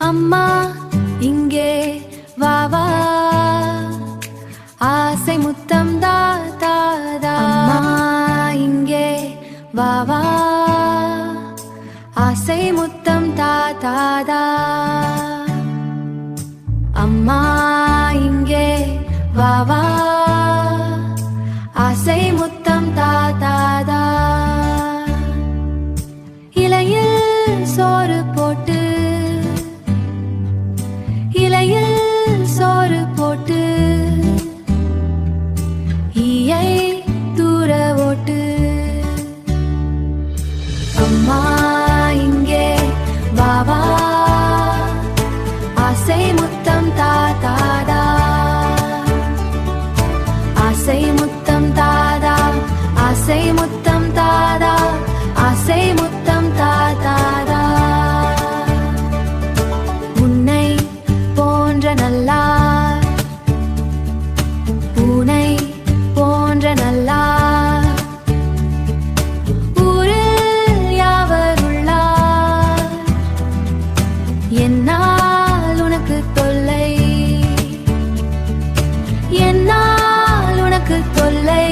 அம்மா இங்கே வா வா, ஆசை முத்தம் தா தா தா. அம்மா இங்கே வா வா, ஆசை முத்தம் தா தா தா. அம்மா இங்கே வா வா, ஆசை முத்தம் தா தா தா. இலையில் சோறு போட்டு, இலையில் சோறு போட்டு, ஈயை தூர ஓட்டு. அம்மா இங்கே வா வா, ஆசை முத்தம் தா தா தா. ஆசை முத்தம் தா தா, ஆசை முத்தம் தா தா, ஆசை முத்தம் தா தா தா. உன்னை போன்ற நல்லார், பூனை போன்ற நல்லார், ஊரில் யாவர் உள்ளார். என்னால் உனக்கு தொல்லை, என்னால் உனக்கு தொல்லை.